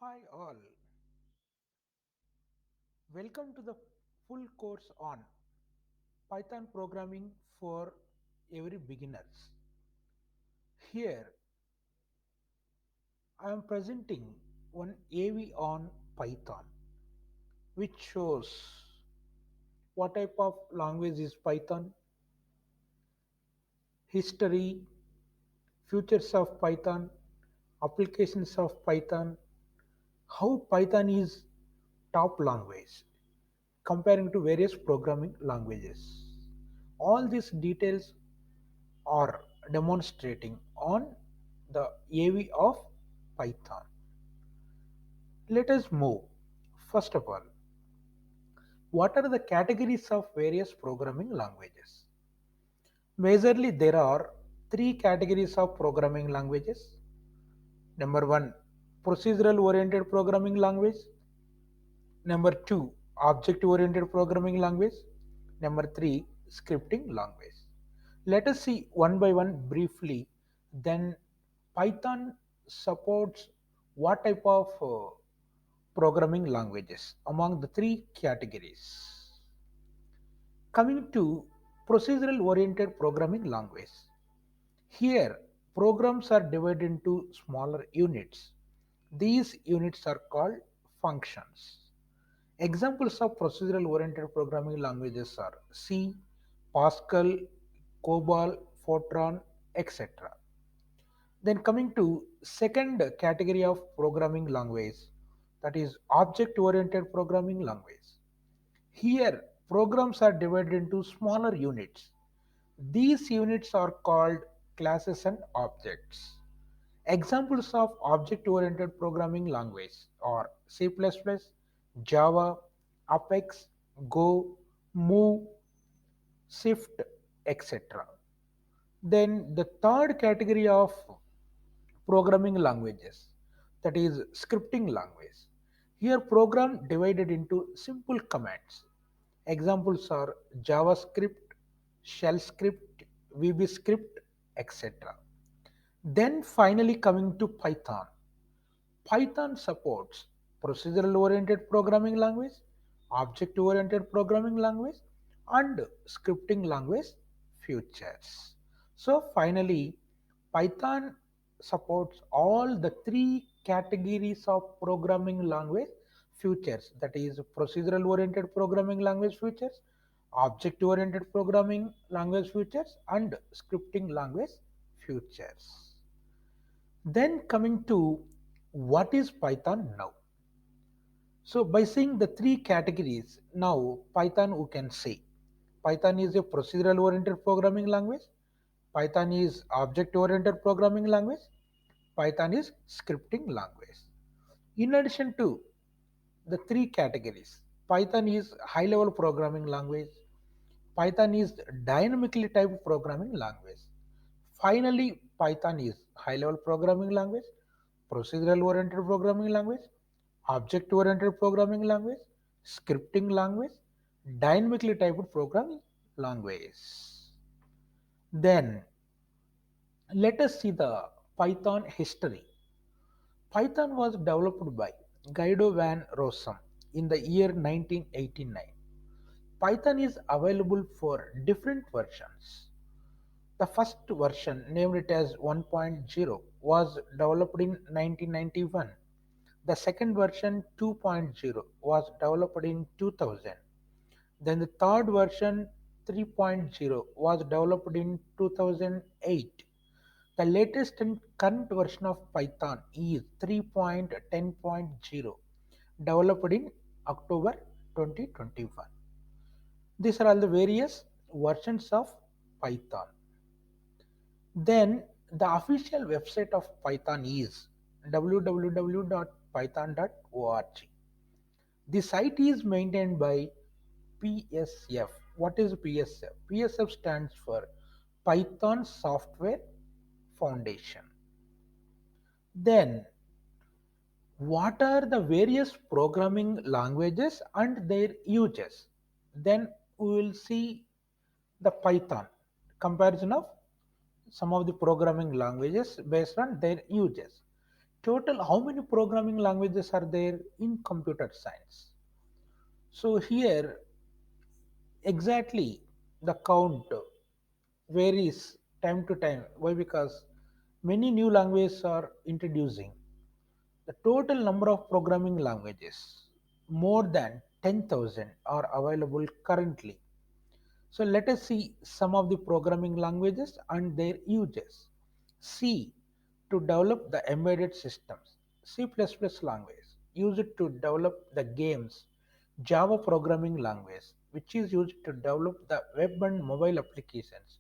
Hi all, welcome to the full course on Python programming for every beginners. Here I am presenting one AV on Python which shows what type of language is Python, history, futures of Python, applications of Python, how Python is top language comparing to various programming languages. All these details are demonstrating on the AV of Python. Let us move. First of all, what are the categories of various programming languages? Majorly, there are three categories of programming languages. Number one, procedural oriented programming language. Number two, object oriented programming language. Number three, scripting language. Let us see one by one briefly. Then Python supports what type of programming languages among the three categories. Coming to procedural oriented programming language. Here, programs are divided into smaller units. These units are called functions. Examples of procedural oriented programming languages are C, Pascal, COBOL, Fortran, etc. Then coming to second category of programming language, that is object oriented programming language. Here programs are divided into smaller units. These units are called classes and objects. Examples of object oriented programming language are C++, Java, Apex, Go, Move, Swift, etc. Then the third category of programming languages, that is scripting language. Here program divided into simple commands. Examples are JavaScript, shell script, VB script, etc. Then finally coming to Python. Python supports procedural oriented programming language, object oriented programming language, and scripting language futures. So finally, Python supports all the three categories of programming language futures, that is procedural oriented programming language futures, object oriented programming language futures, and scripting language futures. Then coming to what is Python now? So by seeing the three categories, now Python we can say Python is a procedural oriented programming language, Python is object oriented programming language, Python is scripting language. In addition to the three categories, Python is high level programming language, Python is dynamically typed programming language. Finally, Python is high level programming language, procedural oriented programming language, object oriented programming language, scripting language, dynamically typed programming language. Then let us see the Python history. Python was developed by Guido van Rossum in the year 1989. Python is available for different versions. The first version, named it as 1.0, was developed in 1991. The second version, 2.0, was developed in 2000. Then the third version, 3.0, was developed in 2008. The latest and current version of Python is 3.10.0, developed in October 2021. These are all the various versions of Python. Then the official website of Python is www.python.org. The site is maintained by PSF. What is PSF? PSF stands for Python Software Foundation. Then, what are the various programming languages and their uses? Then we will see the Python comparison of some of the programming languages based on their uses. Total, how many programming languages are there in computer science? So here exactly the count varies time to time. Why? Because many new languages are introducing. The total number of programming languages, more than 10,000, are available currently. So let us see some of the programming languages and their uses. C, to develop the embedded systems. C++ language used to develop the games. Java programming language which is used to develop the web and mobile applications.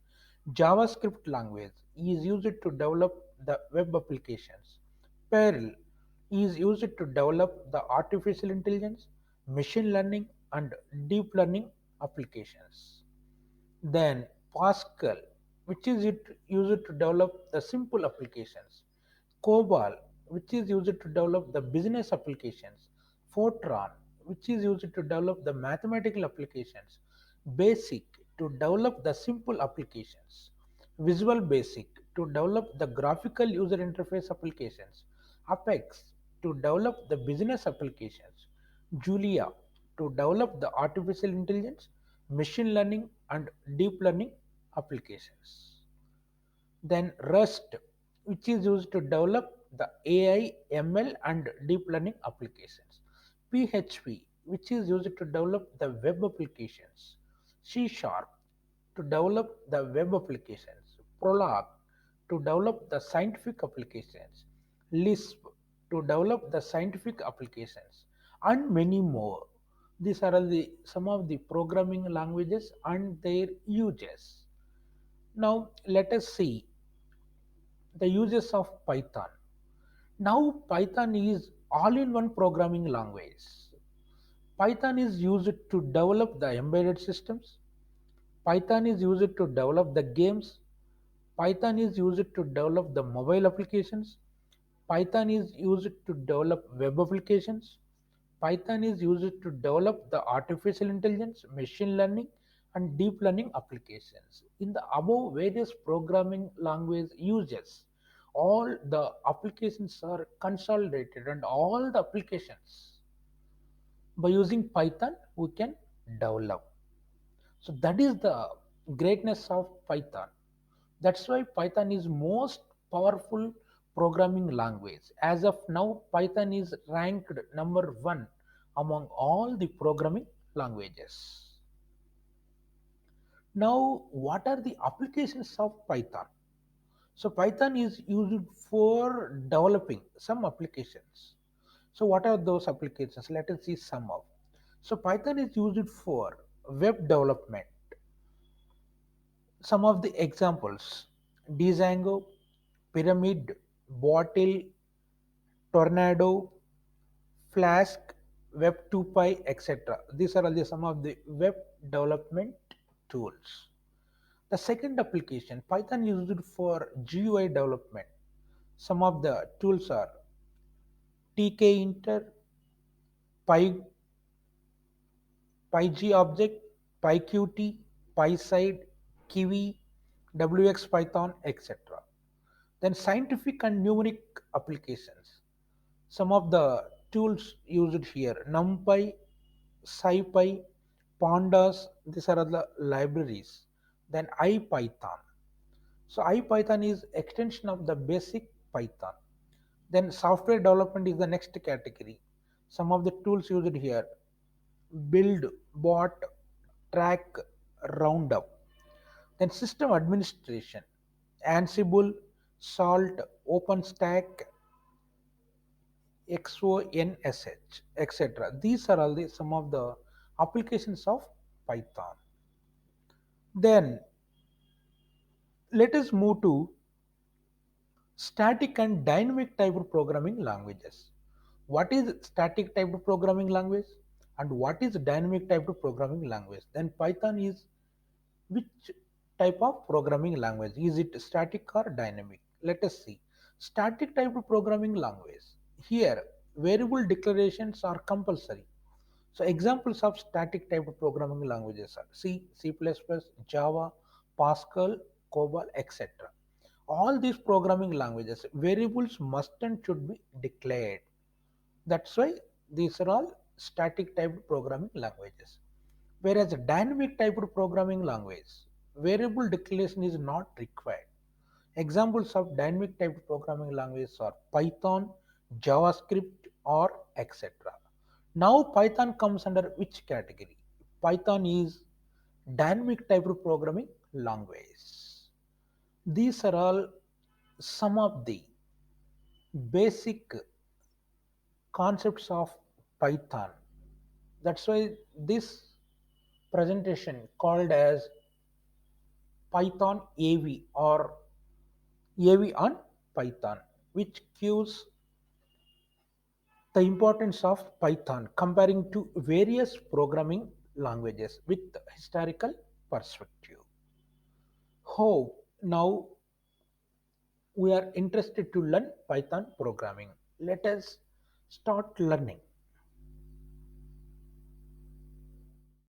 JavaScript language is used to develop the web applications. Perl is used to develop the artificial intelligence, machine learning and deep learning applications. Then Pascal, which is used to develop the simple applications. COBOL, which is used to develop the business applications. Fortran, which is used to develop the mathematical applications. Basic, to develop the simple applications. Visual Basic, to develop the graphical user interface applications. Apex, to develop the business applications. Julia, to develop the artificial intelligence, machine learning, and deep learning applications. Then Rust, which is used to develop the AI, ML, and deep learning applications. PHP, which is used to develop the web applications. C Sharp, to develop the web applications. Prolog, to develop the scientific applications. Lisp, to develop the scientific applications, and many more. These are all the some of the programming languages and their uses. Now let us see the uses of Python. Now Python is all-in-one programming language. Python is used to develop the embedded systems. Python is used to develop the games. Python is used to develop the mobile applications. Python is used to develop web applications. Python is used to develop the artificial intelligence, machine learning, and deep learning applications. In the above various programming language uses, all the applications are consolidated and all the applications by using Python we can develop. So that is the greatness of Python. That's why Python is most powerful programming language. As of now, Python is ranked number one among all the programming languages. Now, what are the applications of Python? So Python is used for developing some applications. So what are those applications? Let us see some of. So Python is used for web development. Some of the examples: Django, Pyramid, Bottle, Tornado, Flask, Web2Py, etc. These are all some of the web development tools. The second application, Python used for GUI development. Some of the tools are tkinter, Py, PyGObject, PyQt, PySide, Kiwi, WXPython, etc. Then scientific and numeric applications. Some of the tools used here: NumPy, SciPy, Pandas, these are the libraries. Then IPython. So IPython is extension of the basic Python. Then software development is the next category. Some of the tools used here: Build, Bot, Track, Roundup. Then system administration: Ansible, Salt, OpenStack, XONSH, etc. These are all some of the applications of Python. Then let us move to static and dynamic type of programming languages. What is static type of programming language and what is dynamic type of programming language? Then Python is which type of programming language? Is it static or dynamic? Let us see. Static type of programming language. Here, variable declarations are compulsory. So examples of static type of programming languages are C, C++, Java, Pascal, COBOL, etc. All these programming languages, variables must and should be declared. That's why these are all static typed programming languages. Whereas a dynamic typed programming language, variable declaration is not required. Examples of dynamic typed programming languages are Python, JavaScript, or etc. Now, Python comes under which category? Python is dynamic typed programming language. These are all some of the basic concepts of Python. That's why this presentation called as Python AV or AV on Python, which gives the importance of Python comparing to various programming languages with historical perspective. Hope now we are interested to learn Python programming. Let us start learning.